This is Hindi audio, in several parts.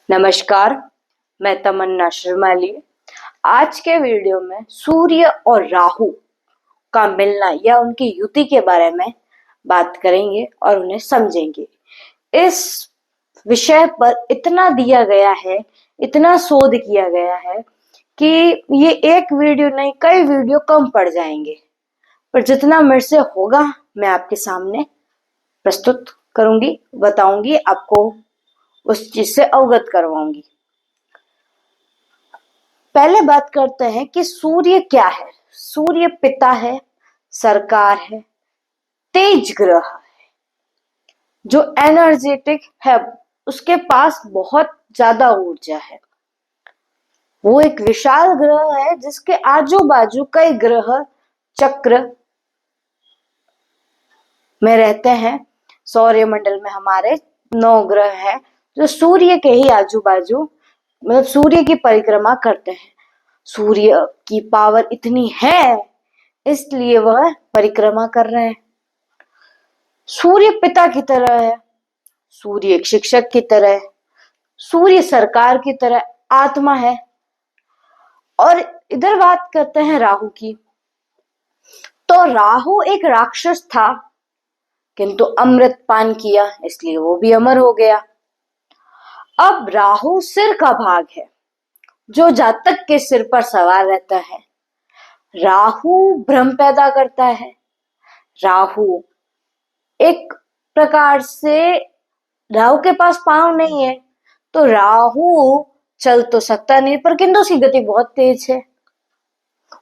नमस्कार, मैं तमन्ना शर्माली। आज के वीडियो में सूर्य और राहु का मिलना या उनकी युति के बारे में बात करेंगे और उन्हें समझेंगे। इस विषय पर इतना दिया गया है, इतना शोध किया गया है कि ये एक वीडियो नहीं, कई वीडियो कम पड़ जाएंगे, पर जितना मेरे से होगा मैं आपके सामने प्रस्तुत करूंगी, बताऊंगी, आपको उस चीज से अवगत करवाऊंगी। पहले बात करते हैं कि सूर्य क्या है। सूर्य पिता है, सरकार है, तेज ग्रह है, जो एनर्जेटिक है, उसके पास बहुत ज्यादा ऊर्जा है। वो एक विशाल ग्रह है जिसके आजू बाजू कई ग्रह चक्र में रहते हैं। सौरमंडल में हमारे 9 ग्रह हैं जो सूर्य के ही आजू बाजू, मतलब सूर्य की परिक्रमा करते हैं। सूर्य की पावर इतनी है इसलिए वह परिक्रमा कर रहे हैं। सूर्य पिता की तरह है, सूर्य एक शिक्षक की तरह है, सूर्य सरकार की तरह आत्मा है। और इधर बात करते हैं राहु की, तो राहु एक राक्षस था किंतु अमृत पान किया इसलिए वो भी अमर हो गया। अब राहु सिर का भाग है जो जातक के सिर पर सवार रहता है। राहु भ्रम पैदा करता है। राहु एक प्रकार से, राहु के पास पांव नहीं है तो राहु चल तो सकता नहीं, पर किंतु उसकी गति बहुत तेज है।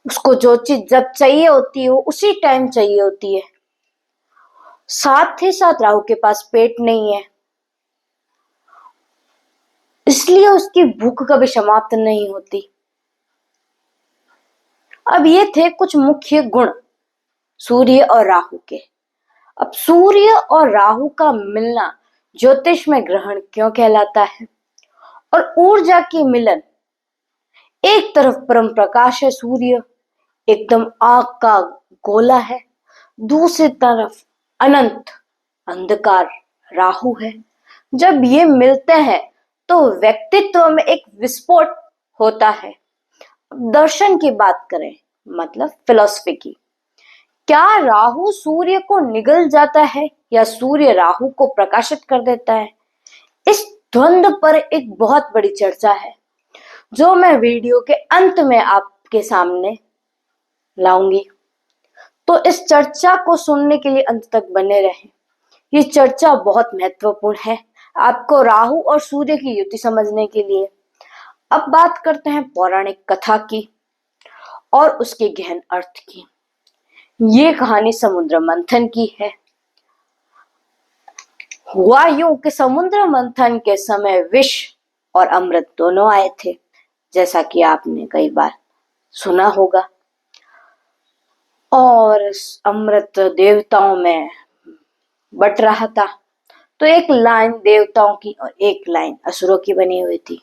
उसको जो चीज जब चाहिए होती है वो उसी टाइम चाहिए होती है। साथ ही साथ राहु के पास पेट नहीं है, इसलिए उसकी भूख कभी समाप्त नहीं होती। अब ये थे कुछ मुख्य गुण सूर्य और राहु के। अब सूर्य और राहु का मिलना ज्योतिष में ग्रहण क्यों कहलाता है? और ऊर्जा की मिलन, एक तरफ परम प्रकाश है सूर्य, एकदम आग का गोला है, दूसरी तरफ अनंत अंधकार राहु है। जब ये मिलते हैं तो व्यक्तित्व में एक विस्फोट होता है। दर्शन की बात करें, मतलब फिलॉसफी की, क्या राहु सूर्य को निगल जाता है या सूर्य राहु को प्रकाशित कर देता है? इस द्वंद्व पर एक बहुत बड़ी चर्चा है जो मैं वीडियो के अंत में आपके सामने लाऊंगी, तो इस चर्चा को सुनने के लिए अंत तक बने रहें। ये चर्चा बहुत महत्वपूर्ण है आपको राहु और सूर्य की युति समझने के लिए। अब बात करते हैं पौराणिक कथा की और उसके गहन अर्थ की। ये कहानी समुद्र मंथन की है। हुआ यूं कि समुद्र मंथन के समय विष और अमृत दोनों आए थे, जैसा कि आपने कई बार सुना होगा। और अमृत देवताओं में बट रहा था, तो एक लाइन देवताओं की और एक लाइन असुरों की बनी हुई थी।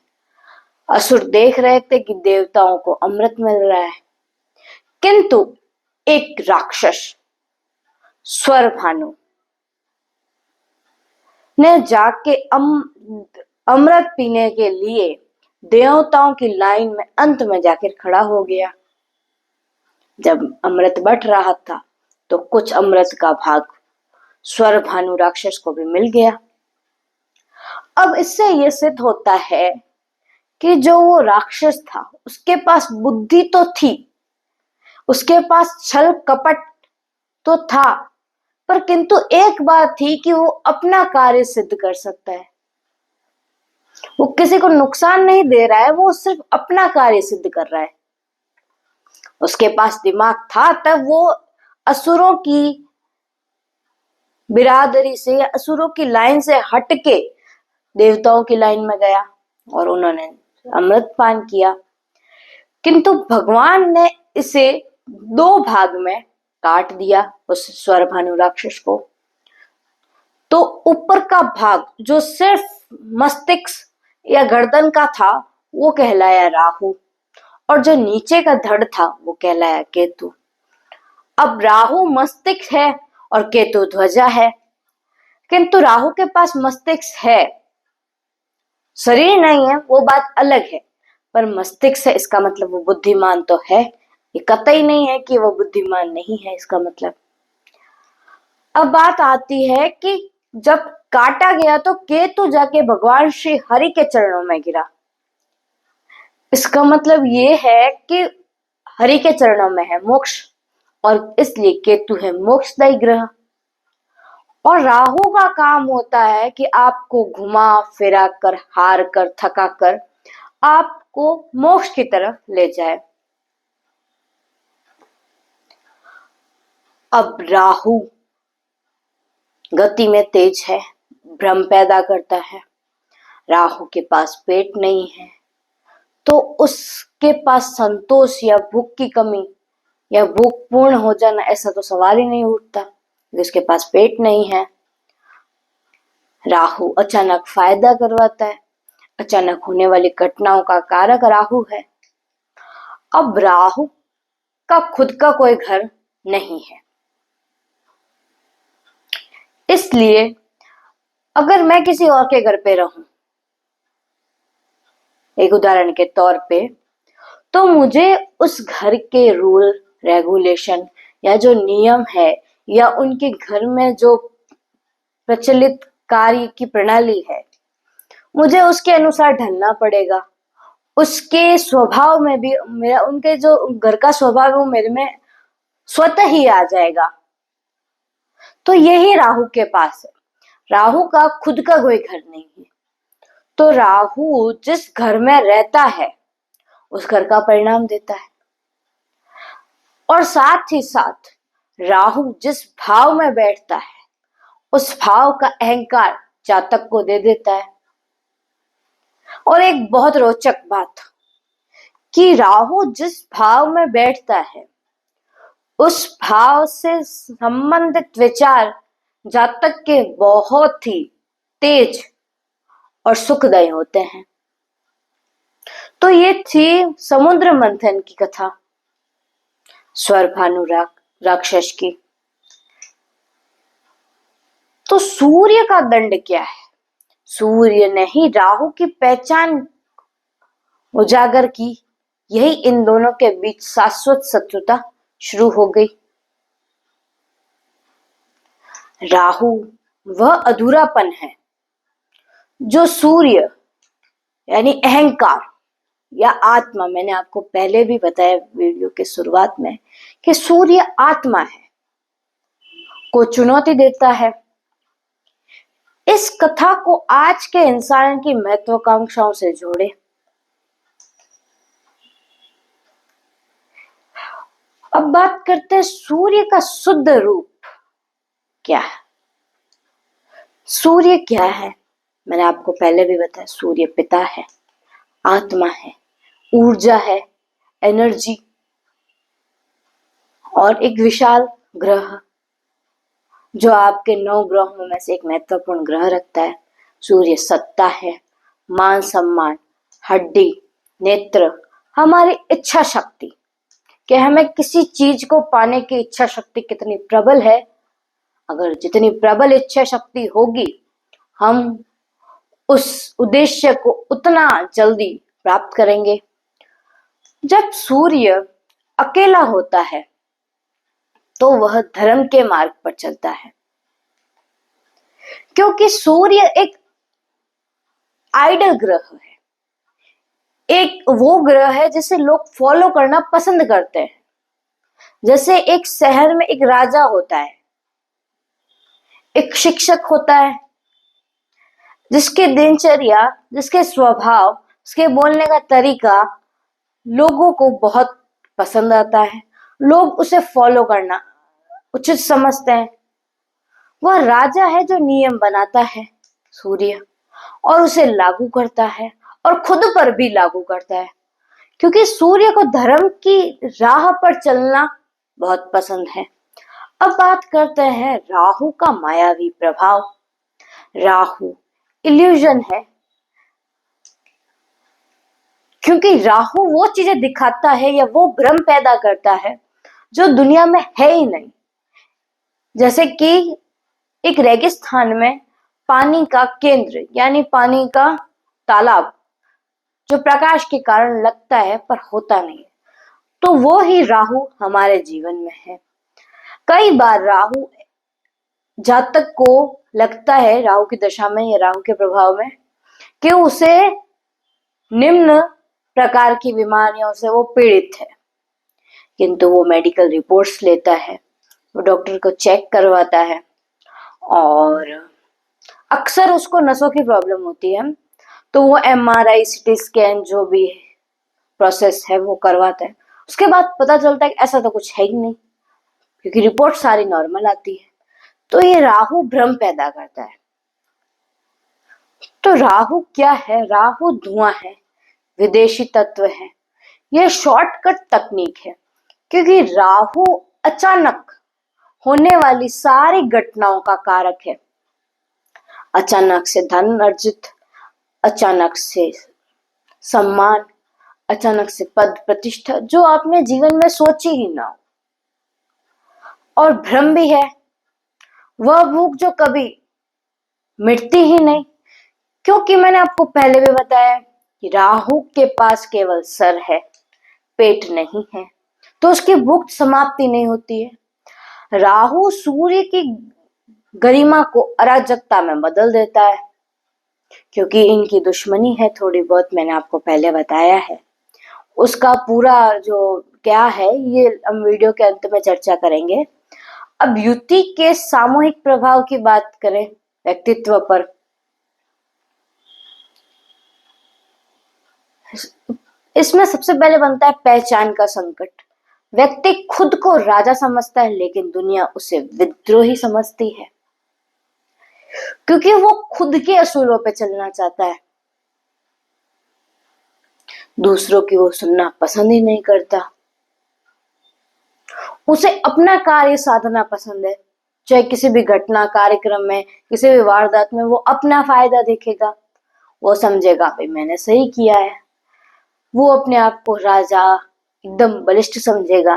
असुर देख रहे थे कि देवताओं को अमृत मिल रहा है, किंतु एक राक्षस स्वरभानु ने जाके अमृत पीने के लिए देवताओं की लाइन में अंत में जाकर खड़ा हो गया। जब अमृत बट रहा था तो कुछ अमृत का भाग स्वरभानु राक्षस को भी मिल गया। अब इससे यह सिद्ध होता है कि जो वो राक्षस था उसके पास बुद्धि तो थी, उसके पास छल कपट तो था, पर किंतु एक बात थी कि वो अपना कार्य सिद्ध कर सकता है। वो किसी को नुकसान नहीं दे रहा है, वो सिर्फ अपना कार्य सिद्ध कर रहा है। उसके पास दिमाग था, तब वो असुरों की बिरादरी से या असुरों की लाइन से हटके देवताओं की लाइन में गया और उन्होंने अमृत पान किया। किंतु भगवान ने इसे 2 भाग में काट दिया उस स्वरभानु राक्षस को। तो ऊपर का भाग जो सिर्फ मस्तिष्क या गर्दन का था वो कहलाया राहु, और जो नीचे का धड़ था वो कहलाया केतु। अब राहु मस्तिष्क है और केतु ध्वजा है, किंतु राहु के पास मस्तिष्क है शरीर नहीं है वो बात अलग है, पर मस्तिष्क है इसका मतलब वो बुद्धिमान तो है। ये कतई नहीं है कि वो बुद्धिमान नहीं है इसका मतलब। अब बात आती है कि जब काटा गया तो केतु जाके भगवान श्री हरि के चरणों में गिरा। इसका मतलब ये है कि हरि के चरणों में है मोक्ष, और इसलिए केतु है मोक्षदायी ग्रह। और राहु का काम होता है कि आपको घुमा फिरा कर, हार कर, थका कर आपको मोक्ष की तरफ ले जाए। अब राहु गति में तेज है, भ्रम पैदा करता है। राहु के पास पेट नहीं है तो उसके पास संतोष या भूख की कमी या भूख पूर्ण हो जाना ऐसा तो सवाल ही नहीं उठता, जिसके पास पेट नहीं है। राहु अचानक फायदा करवाता है, अचानक होने वाली घटनाओं का कारक राहु है। अब राहु का खुद का कोई घर नहीं है, इसलिए अगर मैं किसी और के घर पे रहूं, एक उदाहरण के तौर पे, तो मुझे उस घर के रूल रेगुलेशन या जो नियम है या उनके घर में जो प्रचलित कार्य की प्रणाली है, मुझे उसके अनुसार ढलना पड़ेगा। उसके स्वभाव में भी मेरा, उनके जो घर का स्वभाव है वो मेरे में स्वतः ही आ जाएगा। तो यही राहु के पास है। राहु का खुद का कोई घर नहीं है, तो राहु जिस घर में रहता है उस घर का परिणाम देता है। और साथ ही साथ राहु जिस भाव में बैठता है उस भाव का अहंकार जातक को दे देता है। और एक बहुत रोचक बात कि राहु जिस भाव में बैठता है उस भाव से संबंधित विचार जातक के बहुत ही तेज और सुखदायी होते हैं। तो ये थी समुद्र मंथन की कथा, स्वरभानु राक्षस की। तो सूर्य का दंड क्या है? सूर्य ने ही राहु की पहचान उजागर की, यही इन दोनों के बीच शाश्वत शत्रुता शुरू हो गई। राहु वह अधूरापन है जो सूर्य यानी अहंकार या आत्मा, मैंने आपको पहले भी बताया वीडियो के शुरुआत में कि सूर्य आत्मा है, को चुनौती देता है। इस कथा को आज के इंसान की महत्वाकांक्षाओं से जोड़े। अब बात करते हैं सूर्य का शुद्ध रूप क्या है। सूर्य क्या है? मैंने आपको पहले भी बताया, सूर्य पिता है, आत्मा है, ऊर्जा है, एनर्जी, और एक विशाल ग्रह जो आपके 9 ग्रहों में से एक महत्वपूर्ण ग्रह रखता है। सूर्य सत्ता है, मान सम्मान, हड्डी, नेत्र, हमारी इच्छा शक्ति, कि हमें किसी चीज को पाने की इच्छा शक्ति कितनी प्रबल है। अगर जितनी प्रबल इच्छा शक्ति होगी हम उस उद्देश्य को उतना जल्दी प्राप्त करेंगे। जब सूर्य अकेला होता है तो वह धर्म के मार्ग पर चलता है, क्योंकि सूर्य एक आइडल ग्रह है, एक वो ग्रह है जिसे लोग फॉलो करना पसंद करते हैं। जैसे एक शहर में एक राजा होता है, एक शिक्षक होता है, जिसके दिनचर्या, जिसके स्वभाव, उसके बोलने का तरीका लोगों को बहुत पसंद आता है, लोग उसे फॉलो करना उचित समझते हैं। वह राजा है जो नियम बनाता है, सूर्य, और उसे लागू करता है और खुद पर भी लागू करता है, क्योंकि सूर्य को धर्म की राह पर चलना बहुत पसंद है। अब बात करते हैं राहु का मायावी प्रभाव। राहु इल्यूजन है, क्योंकि राहु वो चीजें दिखाता है या वो भ्रम पैदा करता है जो दुनिया में है ही नहीं। जैसे कि एक रेगिस्तान में पानी का केंद्र यानी पानी का तालाब जो प्रकाश के कारण लगता है पर होता नहीं है, तो वो ही राहु हमारे जीवन में है। कई बार राहु जातक को लगता है, राहु की दशा में या राहु के प्रभाव में, कि उसे निम्न प्रकार की बीमारियों से वो पीड़ित है, किंतु वो मेडिकल रिपोर्ट्स लेता है, वो डॉक्टर को चेक करवाता है और अक्सर उसको नसों की प्रॉब्लम होती है, तो वो MRI CT स्कैन जो भी प्रोसेस है वो करवाता है। उसके बाद पता चलता है कि ऐसा तो कुछ है ही नहीं, क्योंकि रिपोर्ट सारी नॉर्मल आती है। तो ये राहु भ्रम पैदा करता है। तो राहु क्या है? राहु धुआं है, विदेशी तत्व है, यह शॉर्टकट तकनीक है, क्योंकि राहु अचानक होने वाली सारी घटनाओं का कारक है। अचानक से धन अर्जित, अचानक से सम्मान, अचानक से पद प्रतिष्ठा, जो आपने जीवन में सोची ही ना हो। और भ्रम भी है, वह भूख जो कभी मिटती ही नहीं, क्योंकि मैंने आपको पहले भी बताया कि राहु के पास केवल सर है, पेट नहीं है, तो उसकी भूख समाप्ति नहीं होती है। राहु सूर्य की गरिमा को अराजकता में बदल देता है, क्योंकि इनकी दुश्मनी है थोड़ी बहुत, मैंने आपको पहले बताया है। उसका पूरा जो क्या है ये हम वीडियो के अंत में चर्चा करेंगे। अब युति के सामूहिक प्रभाव की बात करें व्यक्तित्व पर, इसमें सबसे पहले बनता है पहचान का संकट। व्यक्ति खुद को राजा समझता है, लेकिन दुनिया उसे विद्रोही समझती है, क्योंकि वो खुद के असूलों पे चलना चाहता है। दूसरों की वो सुनना पसंद ही नहीं करता। उसे अपना कार्य साधना पसंद है, चाहे किसी भी घटना, कार्यक्रम में, किसी भी वारदात में वो अपना फायदा देखेगा। वो समझेगा भाई मैंने सही किया है। वो अपने आप को राजा, एकदम बलिष्ठ समझेगा,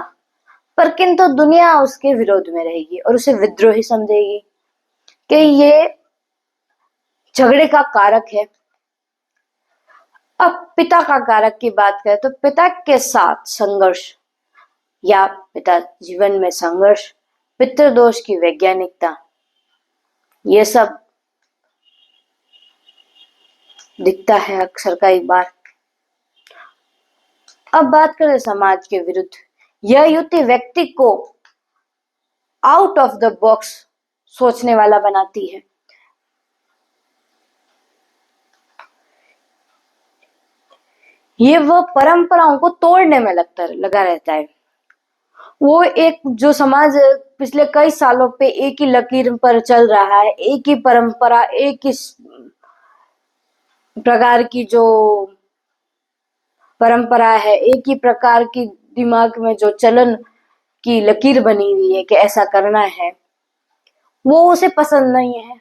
पर किंतु दुनिया उसके विरोध में रहेगी और उसे विद्रोही समझेगी कि ये झगड़े का कारक है। अब पिता का कारक की बात करें तो पिता के साथ संघर्ष या पिता जीवन में संघर्ष, पितृदोष की वैज्ञानिकता, ये सब दिखता है अक्सर कई बार। अब बात करें समाज के विरुद्ध, यह युति व्यक्ति को आउट ऑफ द बॉक्स सोचने वाला बनाती है। ये वह परंपराओं को तोड़ने में लगा रहता है। वो एक जो समाज पिछले कई सालों पे एक ही लकीर पर चल रहा है, एक ही परंपरा, एक ही प्रकार की जो परंपरा है, एक ही प्रकार की दिमाग में जो चलन की लकीर बनी हुई है कि ऐसा करना है, वो उसे पसंद नहीं है।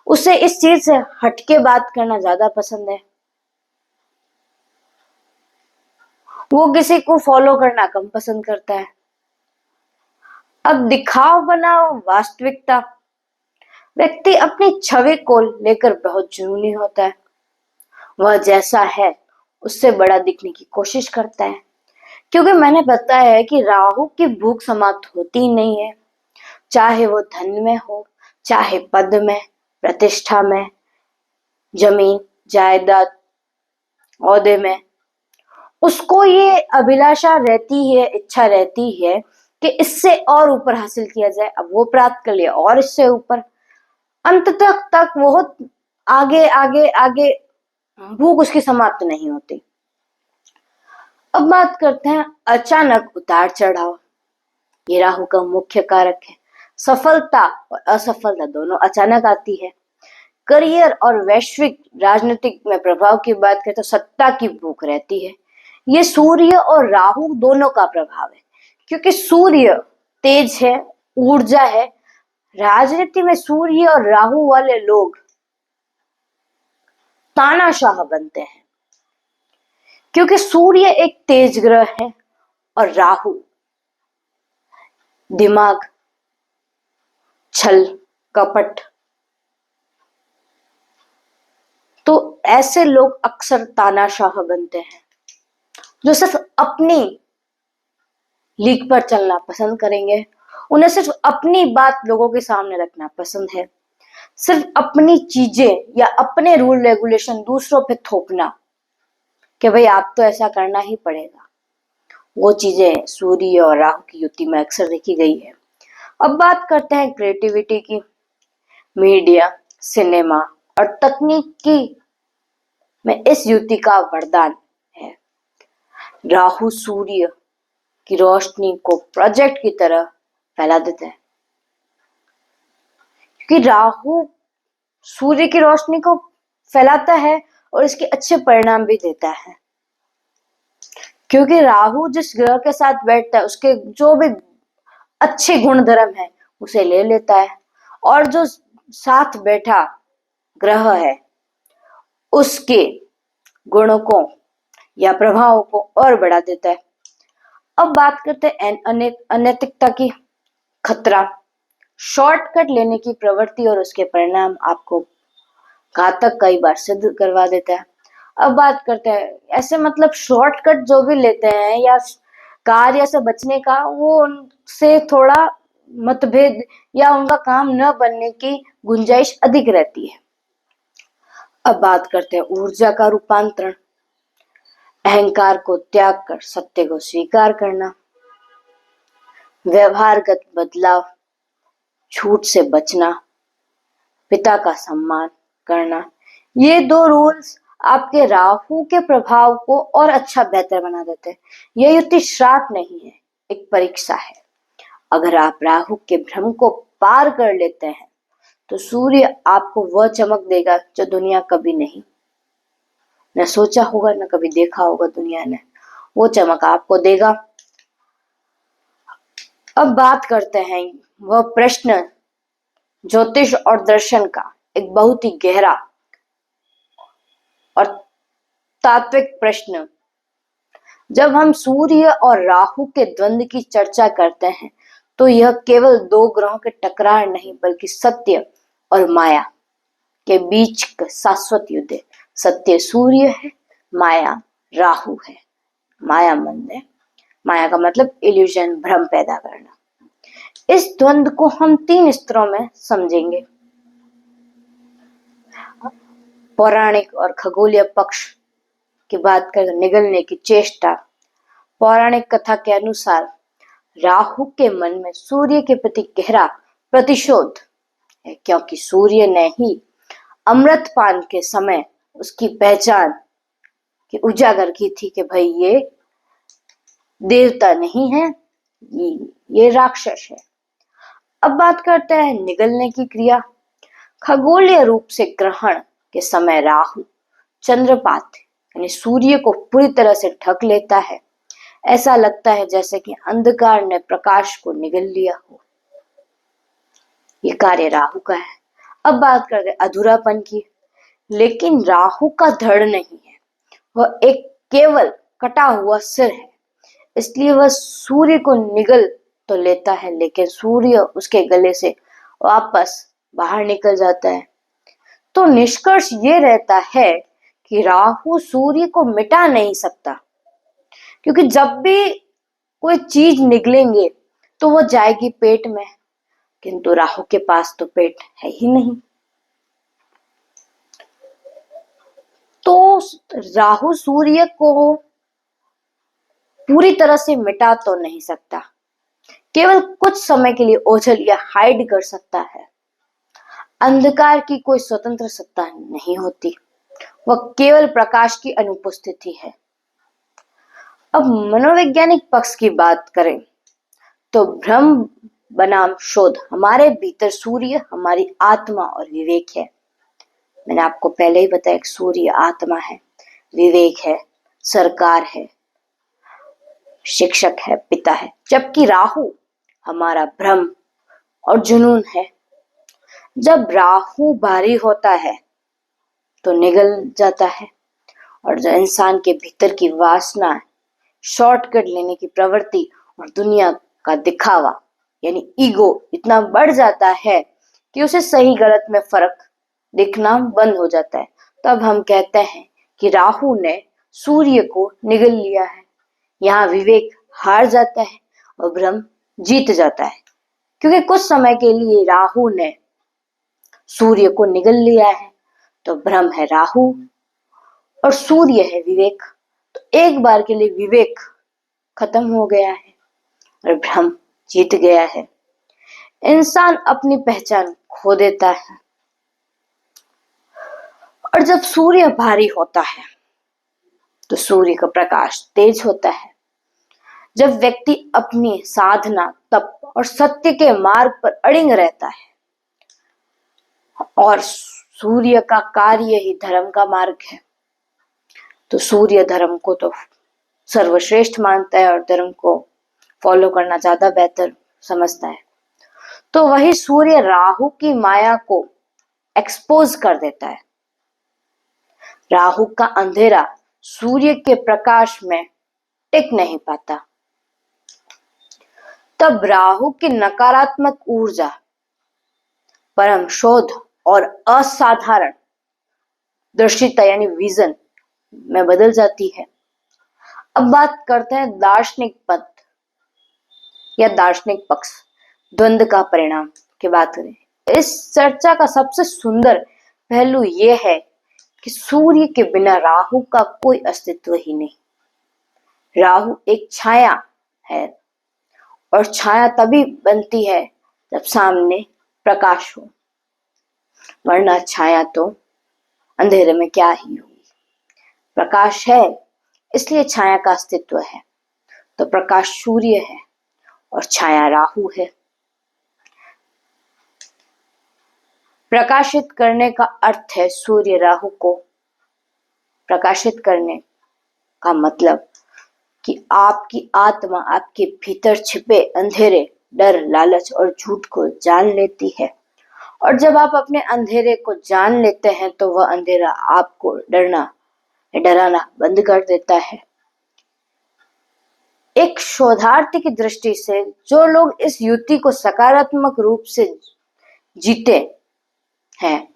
उसे इस चीज से हटके बात करना ज्यादा पसंद है। वो किसी को फॉलो करना कम पसंद करता है। अब दिखाव बनाओ वास्तविकता, व्यक्ति अपनी छवि को लेकर बहुत जुनूनी होता है। वह जैसा है उससे बड़ा दिखने की कोशिश करता है, क्योंकि मैंने बताया है कि राहु की भूख समाप्त होती ही नहीं है, चाहे वो धन में हो, चाहे पद में, प्रतिष्ठा में, जमीन जायदाद, ओहदे में। उसको ये अभिलाषा रहती है, इच्छा रहती है कि इससे और ऊपर हासिल किया जाए, अब वो प्राप्त कर लिया और इससे ऊपर, अंत तक वो आगे आगे आगे, भूख उसकी समाप्त नहीं होती। अब बात करते हैं अचानक उतार चढ़ाव। ये राहु का मुख्य कारक है। सफलता और असफलता दोनों अचानक आती है। करियर और वैश्विक राजनीतिक में प्रभाव की बात करें तो सत्ता की भूख रहती है। ये सूर्य और राहु दोनों का प्रभाव है, क्योंकि सूर्य तेज है, ऊर्जा है। राजनीति में सूर्य और राहु वाले लोग तानाशाह बनते हैं, क्योंकि सूर्य एक तेज ग्रह है और राहु दिमाग, छल, कपट। तो ऐसे लोग अक्सर तानाशाह बनते हैं, जो सिर्फ अपनी लीक पर चलना पसंद करेंगे। उन्हें सिर्फ अपनी बात लोगों के सामने रखना पसंद है, सिर्फ अपनी चीजें या अपने रूल रेगुलेशन दूसरों पे थोपना कि भाई आप तो ऐसा करना ही पड़ेगा। वो चीजें सूर्य और राहु की युति में अक्सर देखी गई है। अब बात करते हैं क्रिएटिविटी की। मीडिया, सिनेमा और तकनीकी में इस युति का वरदान है। राहु सूर्य की रोशनी को प्रोजेक्ट की तरह फैला देता है, क्योंकि राहु सूर्य की रोशनी को फैलाता है और इसके अच्छे परिणाम भी देता है। क्योंकि राहु जिस ग्रह के साथ बैठता है उसके जो भी अच्छे गुण धर्म है उसे ले लेता है, और जो साथ बैठा ग्रह है उसके गुणों को या प्रभावों को और बढ़ा देता है। अब बात करते हैं अनैतिकता की। खतरा, शॉर्टकट लेने की प्रवृत्ति और उसके परिणाम आपको घातक कई बार सिद्ध करवा देता है। अब बात करते हैं ऐसे मतलब शॉर्टकट जो भी लेते हैं या कार्य से बचने का, वो उनसे थोड़ा मतभेद या उनका काम न बनने की गुंजाइश अधिक रहती है। अब बात करते हैं ऊर्जा का रूपांतरण। अहंकार को त्याग कर सत्य को स्वीकार करना, व्यवहारगत बदलाव, झूठ से बचना, पिता का सम्मान करना, ये दो रूल्स आपके राहु के प्रभाव को और अच्छा बेहतर बना देते हैं। यह युति श्राप नहीं है, एक परीक्षा है। अगर आप राहु के भ्रम को पार कर लेते हैं तो सूर्य आपको वह चमक देगा जो दुनिया कभी नहीं न सोचा होगा न कभी देखा होगा दुनिया ने, वो चमक आपको देगा। अब बात करते हैं वह प्रश्न, ज्योतिष और दर्शन का एक बहुत ही गहरा और तात्विक प्रश्न। जब हम सूर्य और राहु के द्वंद्व की चर्चा करते हैं तो यह केवल दो ग्रहों के टकरार नहीं बल्कि सत्य और माया के बीच का शाश्वत युद्ध है। सत्य सूर्य है, माया राहु है। माया मन है, माया का मतलब इल्यूजन, भ्रम पैदा करना। इस द्वंद्व को हम 3 स्तरों में समझेंगे। पौराणिक और खगोलीय पक्ष की बात करें तो निगलने की चेष्टा। पौराणिक कथा के अनुसार राहु के मन में सूर्य के प्रति गहरा प्रतिशोध है, क्योंकि सूर्य ने ही अमृतपान के समय उसकी पहचान की उजागर की थी कि भाई ये देवता नहीं है, ये राक्षस है। अब बात करते हैं निगलने की क्रिया। खगोलीय रूप से ग्रहण के समय राहु चंद्रपात यानी सूर्य को पूरी तरह से ढक लेता है। ऐसा लगता है जैसे कि अंधकार ने प्रकाश को निगल लिया हो। ये कार्य राहु का है। अब बात करते हैं अधूरापन की। लेकिन राहु का धड़ नहीं है, वह एक केवल कटा हुआ सिर है, इसलिए वह सूर्य को निगल तो लेता है लेकिन सूर्य उसके गले से वापस बाहर निकल जाता है। तो निष्कर्ष ये रहता है कि राहु सूर्य को मिटा नहीं सकता, क्योंकि जब भी कोई चीज निकलेंगे तो वो जाएगी पेट में, किंतु राहु के पास तो पेट है ही नहीं। तो राहु सूर्य को पूरी तरह से मिटा तो नहीं सकता, केवल कुछ समय के लिए ओझल या हाइड कर सकता है। अंधकार की कोई स्वतंत्र सत्ता नहीं होती, वह केवल प्रकाश की अनुपस्थिति है। अब मनोवैज्ञानिक पक्ष की बात करें तो भ्रम बनाम शोध। हमारे भीतर सूर्य हमारी आत्मा और विवेक है। मैंने आपको पहले ही बताया कि सूर्य आत्मा है, विवेक है, सरकार है, शिक्षक है, पिता है, जबकि राहु हमारा भ्रम और जुनून है। जब राहु भारी होता है तो निगल जाता है, और जो इंसान के भीतर की वासना, शॉर्टकट लेने की प्रवृत्ति और दुनिया का दिखावा यानी ईगो इतना बढ़ जाता है कि उसे सही गलत में फर्क दिखना बंद हो जाता है। तब हम कहते हैं कि राहु ने सूर्य को निगल लिया है। यहाँ विवेक हार जाता है और भ्रम जीत जाता है, क्योंकि कुछ समय के लिए राहु ने सूर्य को निगल लिया है। तो भ्रम है राहु और सूर्य है विवेक। तो एक बार के लिए विवेक खत्म हो गया है और भ्रम जीत गया है। इंसान अपनी पहचान खो देता है। और जब सूर्य भारी होता है तो सूर्य का प्रकाश तेज होता है। जब व्यक्ति अपनी साधना, तप और सत्य के मार्ग पर अड़िग रहता है, और सूर्य का कार्य ही धर्म का मार्ग है, तो सूर्य धर्म को तो सर्वश्रेष्ठ मानता है और धर्म को फॉलो करना ज्यादा बेहतर समझता है। तो वही सूर्य राहु की माया को एक्सपोज कर देता है। राहु का अंधेरा सूर्य के प्रकाश में टिक नहीं पाता। तब राहु की नकारात्मक ऊर्जा परम शोध और असाधारण दृष्टिता यानी विजन में बदल जाती है। अब बात करते हैं दार्शनिक पद या दार्शनिक पक्ष, द्वंद्व का परिणाम की बात करें। इस चर्चा का सबसे सुंदर पहलू यह है कि सूर्य के बिना राहु का कोई अस्तित्व ही नहीं। राहु एक छाया है और छाया तभी बनती है जब सामने प्रकाश हो, वरना छाया तो अंधेरे में क्या ही होगी। प्रकाश है इसलिए छाया का अस्तित्व है। तो प्रकाश सूर्य है और छाया राहु है। प्रकाशित करने का अर्थ है सूर्य राहु को प्रकाशित करने का मतलब कि आपकी आत्मा आपके भीतर छिपे अंधेरे, डर, लालच और झूठ को जान लेती है। और जब आप अपने अंधेरे को जान लेते हैं तो वह अंधेरा आपको डराना बंद कर देता है। एक शोधार्थी की दृष्टि से जो लोग इस युक्ति को सकारात्मक रूप से जीते हैं,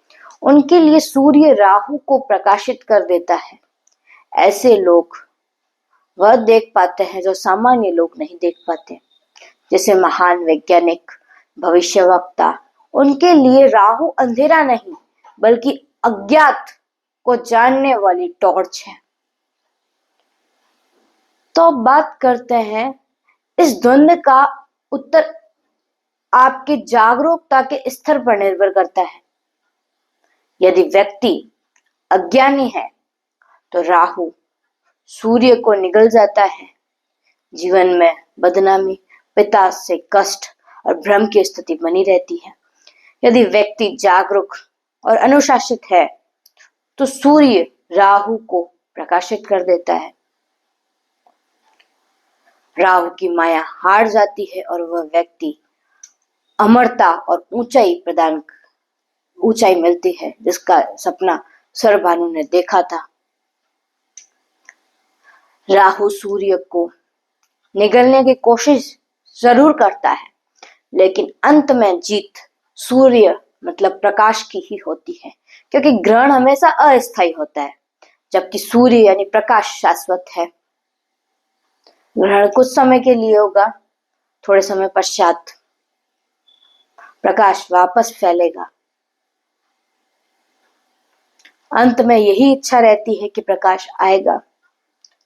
उनके लिए सूर्य राहु को प्रकाशित कर देता है। ऐसे लोग वह देख पाते हैं जो सामान्य लोग नहीं देख पाते, जैसे महान वैज्ञानिक, भविष्यवक्ता। उनके लिए राहु अंधेरा नहीं बल्कि अज्ञात को जानने वाली टॉर्च है। तो बात करते हैं इस द्वंद्व का उत्तर आपके जागरूकता के स्तर पर निर्भर करता है। यदि व्यक्ति अज्ञानी है तो राहु सूर्य को निगल जाता है। जीवन में बदनामी, पिता से कष्ट और भ्रम की स्थिति बनी रहती है। यदि व्यक्ति जागरूक और अनुशासित है तो सूर्य राहु को प्रकाशित कर देता है। राहु की माया हार जाती है और वह व्यक्ति अमरता और ऊंचाई मिलती है, जिसका सपना सरभानु ने देखा था। राहु सूर्य को निगलने की कोशिश जरूर करता है, लेकिन अंत में जीत सूर्य मतलब प्रकाश की ही होती है, क्योंकि ग्रहण हमेशा अस्थायी होता है, जबकि सूर्य यानी प्रकाश शाश्वत है। ग्रहण कुछ समय के लिए होगा, थोड़े समय पश्चात प्रकाश वापस फैलेगा। अंत में यही इच्छा रहती है कि प्रकाश आएगा,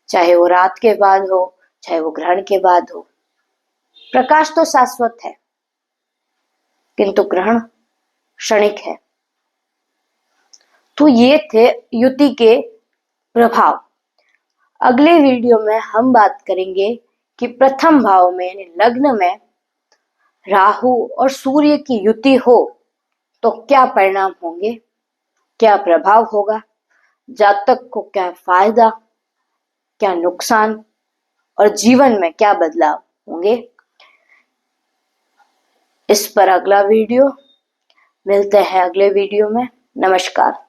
चाहे वो रात के बाद हो, चाहे वो ग्रहण के बाद हो। प्रकाश तो शाश्वत है, किंतु ग्रहण क्षणिक है। तो ये थे युति के प्रभाव। अगले वीडियो में हम बात करेंगे कि प्रथम भाव में यानी लग्न में राहु और सूर्य की युति हो तो क्या परिणाम होंगे, क्या प्रभाव होगा, जातक को क्या फायदा, क्या नुकसान और जीवन में क्या बदलाव होंगे। इस पर अगला वीडियो मिलते हैं अगले वीडियो में। नमस्कार।